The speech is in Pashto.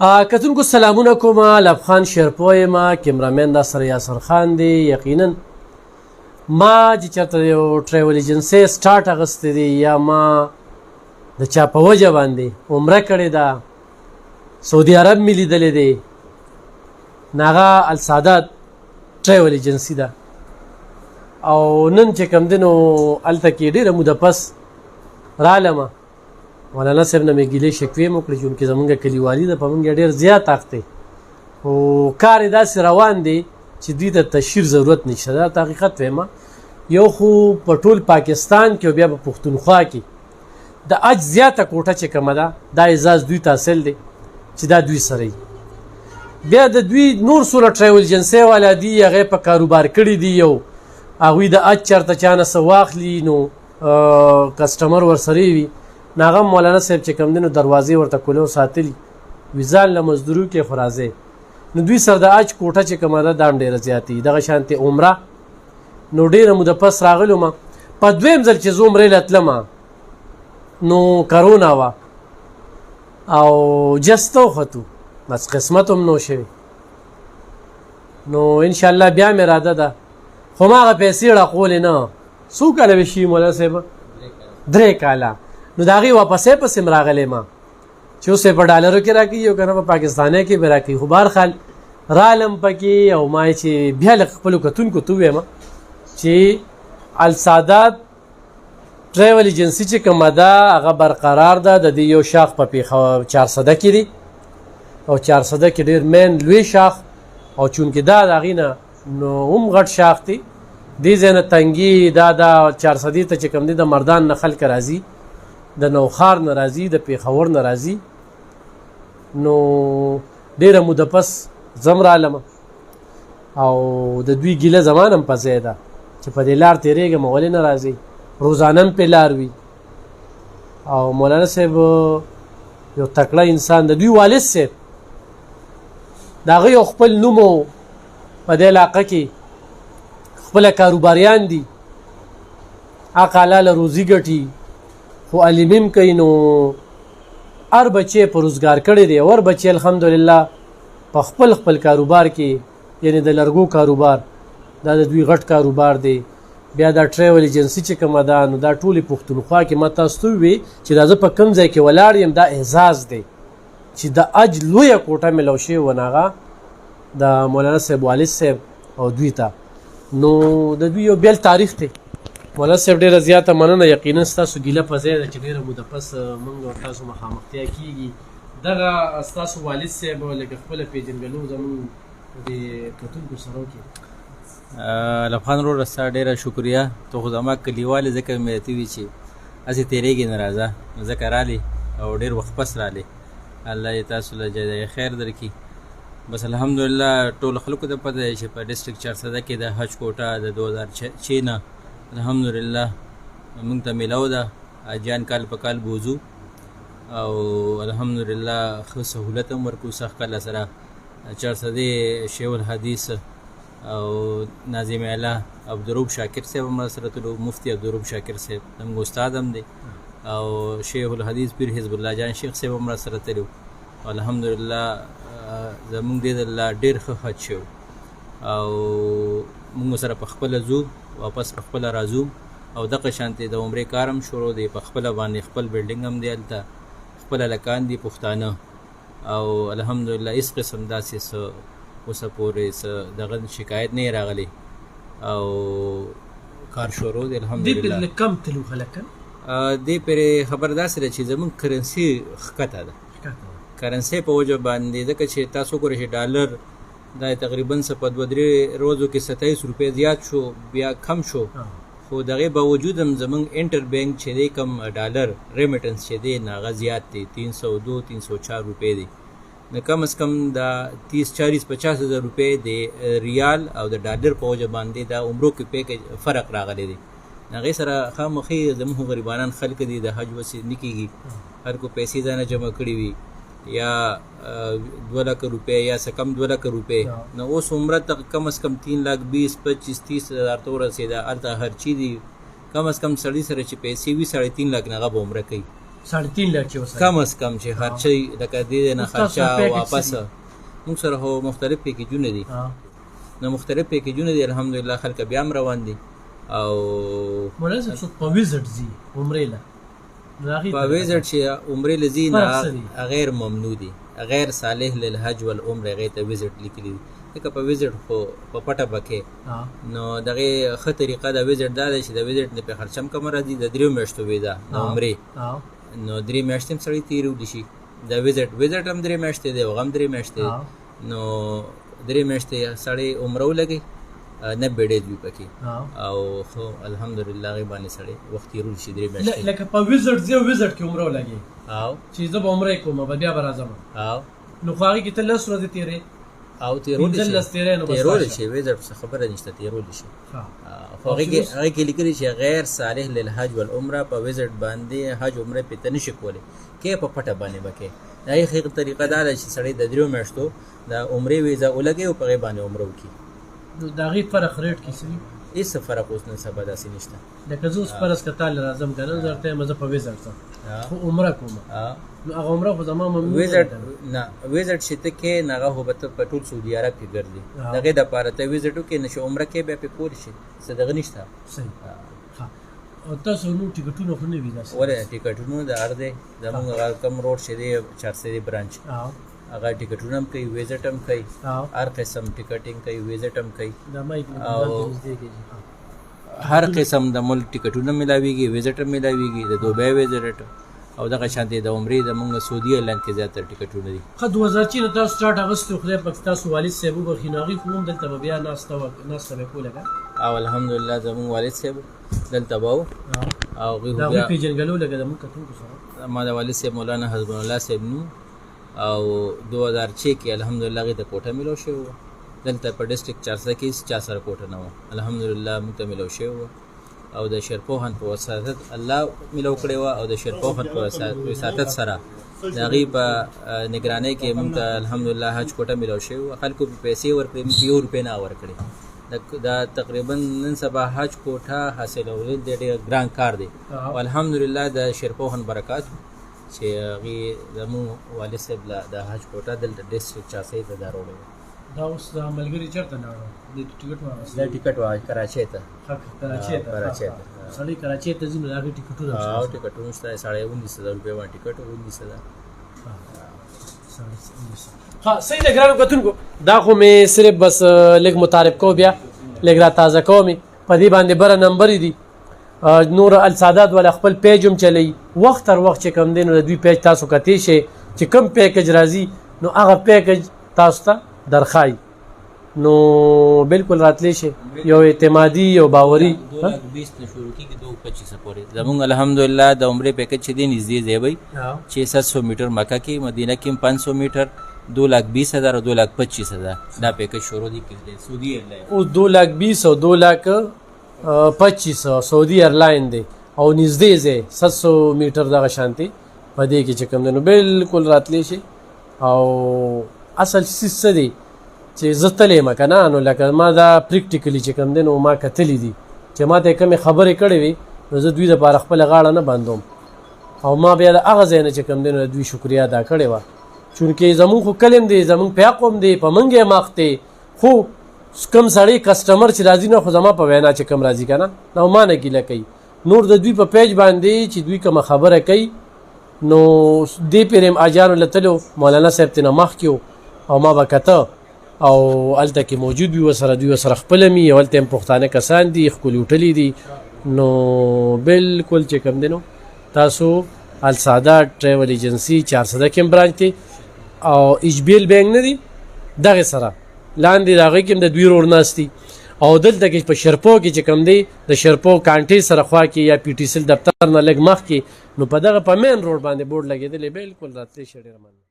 کتونکو سلامونه کوم. لبخان شیرپوی یم، کیمرامین دا سره یاسر خان دی. یقینا ما چې چېرته یو ټریول ایجنسۍ سټارټ اخیستی دی یا ما د چا په وجه باندې عمره کړې ده، سعودي عرب مې لیدلی دی، نو هغه السادات ټریول ایجنسي ده. او نن چې کوم دی نو هلته کې ډېره موده پس رالمه. مولانا صاحب نه مې ګیلې شکوې مې وکړې چونکې زمونږ کلیوالي ده، په موږ ډېر زیات اخت دی، خو کار یې داسې روان دی چې دوی ته تشهیر ضرورت نشته. دا ته حقیقت وایم. یو خو په ټول پاکستان کې او بیا په پښتونخوا کې د اج زیاته کوټه چې کومه ده دا اعزاز دوی ته حاصل دی چې دا دوی سره بیا د دوی نور څومره ټریول ایجنسۍ والا دي هغې په کاروبار کړي دي. یو هغوی د اج چېرته چا نه څه واخلي نو کسټمر ورسره وي، نو هغه مولانا صاحب چې کوم دی نو دروازې ورته کولو ساتلي وي، ځان له مزدورو کې خو راځئ. نو دوی سره د اج کوټه چې کومه ده دا هم ډېره زیاتې وي. دغه شانتې عمره نو ډېره موده پس راغلم. په دویم ځل چې زه عمرې له تلم نو کرونا وه او جسته وختو، بس قسمت هم نو شوي. نو انشاءالله بیا مې اراده ده، خو ما هغه پیسې ړقولې نه. څو کاله به شي مولانا صاحب؟ 3 کاله. نو د هغې واپسې پسې م راغلی ما چې اوس یې په ډالرو کې راکوي او که نه په پاکستانۍ کې به راکوي. خو بهرحال رالم پکې او ما چې بیا له خپلو کتونکو ته ووایم چې السادات ټریول ایجنسي چې کومه ده هغه برقرار ده. د دې یو شاخ په پېښور 400 کې دی او 400 کې ډېر مین لوی شاخ، او چونکې دا د هغې نه نو هم غټ شاخ دی. دې ځای نه تنګي دا 400 ته چې کوم دی د مردان نه خلک راځي، د نوخار نه راځي، د پېښور نه راځي. نو ډېره موده پس زم رالم او د دوی ګیله زمان هم په ځای ده چې په دې لار تېرېږم ولې نه راځئ. روزانه هم پې لار وي. او مولانا صاحب یو تکړه انسان، د دوی والد صاحب د هغه یو خپل نوم و په دې علاقه کې، خپله کاروباریان دي، حق حلاله روزي ګټي، خو علمیم کوي. نو هر بچی په روزګار کړی دی او هر بچی الحمدلله په خپل خپل کاروبار کې، یعنی د لرګو کاروبار دا د دوی غټ کاروبار دی. بیا دا ټریول ایجنسي چې کومه ده نو دا ټولې پښتونخوا کې ما تاسو ته ووایي چې دا زه په کوم ځای کې ولاړ یم، دا اعزاز دی چې د اج لویه کوټه میلاو شوې وه هغه د مولانا صاحب والد صاحب او دوی ته. نو د دوی یو بیل تاریخ دی. مولانا صاحب ډېره زیاته مننه. یقینا ستاسو ګیله په ځای ده چې ډېره موده پس موږ او تاسو مخامختیا کېږي. دغه ستاسو والد صاحب لکه خپله پېژنګلو زموږ د کتونکو سره وکړي. لبخان وروره ستا ډېره شکریه. ته خو زما کلیوالې ځکه مې درته وي چې هسې تېرېږي نه راځه، نو ځکه رالې او ډېر وخت پس رالې. الله یې تاسو له جزای خیر درکړي. بس الحمدلله ټولو خلکو ته پته دی چې په ډسټرکټ 400 کې د حج کوټه د 2006 نه الحمدلله موږ ته میلاو ده. حاجیان کال په کال بوځو او الحمدلله ښه سهولت هم ورکوو. سخت کله سره 400 شیخ الحدیث او ناظم اعلی عبدالرؤف شاکر صاحب هم راسره تلو، مفتی عبدالرؤف شاکر صاحب زموږ استاد هم دی، او شیخ الحدیث پیر حزب الله جان شیخ صاحب هم راسره تلو. الحمدلله زموږ دې الله ډېر ښه حج شو او موږ سره په خپله ځو واپس په خپله راځو. او دغه شانتې د عمرې کار هم شروع دی په خپله باندې. خپل بلډینګ هم دی هلته، خپل هلکان دي پښتانه، او الحمدلله هېڅ قسم داسې څه اوسه پورې څه دغه شکایت نه یې راغلی او کار شروع دی الحمدلله. دې پرې کم تلو هلکان؟ دې پرې خبر داسې ده چې زموږ کرنسي ښکته ده، کرنسۍ په وجه باندې. ځکه چې تاسو وګورئ چې ډالر دا تقریبا څه په 2-3 ورځو کې 27 روپۍ زیات شو، بیا کم شو، خو دغې باوجود هم زموږ انټر بینک چې دی کم ډالر ریمیټنس چې دی نو هغه زیات دی، 302-304 روپۍ دی. نو کم از کم دا 30-40-50 هزار روپۍ د ریال او د ډالر په وجه باندې دا عمرو کې پیکج فرق راغلی دی. هغې سره خامخې زموږ غریبانان خلک دي د حج وسې نه کېږي، هر کو پیسې ځانه جمع کړي وي یا 2 لک روپۍ یا څه کم 2 لک روپۍ. نو اوس عمره ته کم از کم 3,20,25,30 هزار ته ورسېده. هلته هر چی دي کم از کم سړي سره چې پیسې وي 3.5 لک نه هغه به عمره کوي. 3.5 لک چې وسه کم از کم چې خرچه لکه دې نه ستاسو خرچه پیکیج واپس څه موږ سره خو مختلف پیکیجونه دي نو مختلف پیکیجونه دي الحمدلله خلک بیا هم روان دي او مولانا صاحب څوک په ویزټ ځي عمرې له په ویزټ چې عمرې له ځي نه غیر ممنوع دي غیر صالح للحج والعمره هغې ته ویزټ لیکلي دي لکه په ویزټ خو په پټه بکې نو دغې ښه طریقه د ویزټ دا ده چې د ویزټ نه پې خرچه هم کمه راځي د 3 میاشتو ویزا د عمرې نو 3 میاشتې هم سړی تېرولی شي د ویزټ هم 3 میاشتې دی هغه هم 3 میاشتې نو 3 میاشتې سړی عمره ولګوي 90 ډیز وي پکې او خو الحمدلله هغې باندې سړی وخت تېرولی شي 3 میاشتې لکه په ویزټ ځي او ویزټ کې عمره ولګي او چې زه به عمره کوم بیا به راځم نو خو هغې کې ته 10 ورځې تېرې او تیرولی شي ویزټ څه خبره نشته تیرولی شي خو هغې کې لیکلي چې غیر صالح للحج والعمره په ویزټ باندې حج عمره پې ته نشي کولی کې په پټه باندې به کې د هغې ښه طریقه دا ده چې سړی د 3 میاشتو د عمرې ویزا ولګوي او په هغې باندې عمره وکړي نو د هغې فرق ریټ کې څه هېڅ فرق اوس نن سبا داسې نشته لکه زه اوس فرض که تا له راځم که نه زه ورته یم زه په ویزټ ځم خو عمره کوم نو هغه عمره خو زما ویزټ نه ویزټ چې ته کې نه هغه خو به ته په ټول سعودي عرب کې ګرځې د هغې دپاره ته ویزټ وکړې نه چې عمره کې بیا پې کولی شي څه دغه نشته او تاسو نو ټکټونه خو نه وي داسې ولې ټکټونه د هر دی زمونږ هغه کم روډ چې دی 400 برانچ هغه ټکټونه هم کوي ویزټ هم کوي هر قسم ټکټینګ کوي ویزټ هم کوي او هر قسم د ملک ټکټونه ملاویږي ویزټ هم ملاویږي د دوبۍ ویزټ او دغه شانتې د عمرې د موږ سعودي ایرلاین کې زیاتره ټکټونه دي ښه 2004 نه تاسو سټارټ اغوستو خدای پاک تاسو والد صاحب وبخښي نو هغې خو هم دلته به بیا ناسته به کوله که او الحمدلله زموږ والد صاحب دلته به و او هغوی د هغوی پېژنګلو لکه زموږ کتونکو سره ما د والد صاحب مولانا حسبن الله صاحب نو او 2006 کې الحمدلله هغې ته کوټه میلاو شوې وه دلته په ډسټرکټ 400 کې چا سره کوټه نه وه الحمدلله موږ ته میلاو شوې وه او د شیرپوهن په وساطت الله میلاو کړې وه او د شیرپوهن په وساطت سره د هغې په نګرانۍ کې موږ ته الحمدلله حج کوټه میلاو شوې وه خلکو په پیسې ورکړې موږ په 1 روپۍ نه ورکړې دا تقریبا نن سبا حج کوټه حاصلول د ډېر ګران کار دی او الحمدلله د شیرپوهن برکات چې هغې زموږ والد صاحب له د حج کوټه دلته ډسټرکټ 400 ته دا راوړی وه دا اوس د ملګري چېرته لاړو د ټکټ واخیست دا ټکټ کراچۍ ته کراچۍ ته سړی کراچۍ ته ځي نو د هغې ټکټونه او ټکټونه شته 19,500 روپۍ باندې ټکټ 19,000 ها صحیح ده ګرانو کتونکو دا خو مې صرف بس لږ متعارف کو بیا لږ را تازه کوم په دې باندې بره نمبرې دي نور السادات والا خپل پیج هم چلی وخت تر وخت چې کم دی نو د دوی پیج تاسو کتی شئ چې کم پیکج راځي نو هغه پیکج تاسو ته درخای نو بالکل راتلی شي یو اعتمادي یو باوري 220 نه شروع کیږي 225 پورې زمونږ الحمدلله د عمرې پیکج چې دی نږدې دی بھائی 600 میټر مکه کې مدینه کې 500 میټر 220,000 او 225,000 دا پیکج شروع دي کې سعودي ایرلاین او 220 او 225 سعودي ایرلاین دی او نږدې دی 700 میټر دغه شانتي په دې کې چې کوم دی نو بالکل راتلی شي او اصل څه دی چې زه تللی یم که نه نو لکه ما دا پریکټیکلي چې کوم دی نو ما کتلی دي چې ما ته یې کومې خبرې کړې وي نو زه دوی دپاره خپله غاړه نه بندوم او ما بیا د هغه ځای نه چې کوم دی نو د دوی شکریه ادا کړې وه چونکې زمونږ خو کلیم دی زمونږ پیاق هم دی په موږ یې مخ دی خو کم سړی کسټمر چې راځي نو خو زما په وینا چې کم راځي که نه نو ما نه ګیله کوي نور د دوی په پیج باندې چې دوی کومه خبره کوي نو دې پرې اجانو له تلو مولانا صاحب ته نه مخکې او ما به کته او هلته کې موجود وي ورسره دوی ورسره خپله مي او هلته هم پښتانه کسان دي ښکلي هوټلې دي نو بالکل چې کوم دی نو تاسو السادات ټریول ایجنسي 400 کې هم برانچ دی او ایچ بی ایل بینک نه دی دغې سره لاندې د هغې کې هم د دوی رور ناست دي او دلته کې په شرپو کې چې کوم دی د شرپو کانټې سره خوا کې یا پی ټي سیل دفتر نه لږ مخکې نو په دغه په مین روډ باندې بورډ لګېدلی بالکل راتلی شي ډېره مننه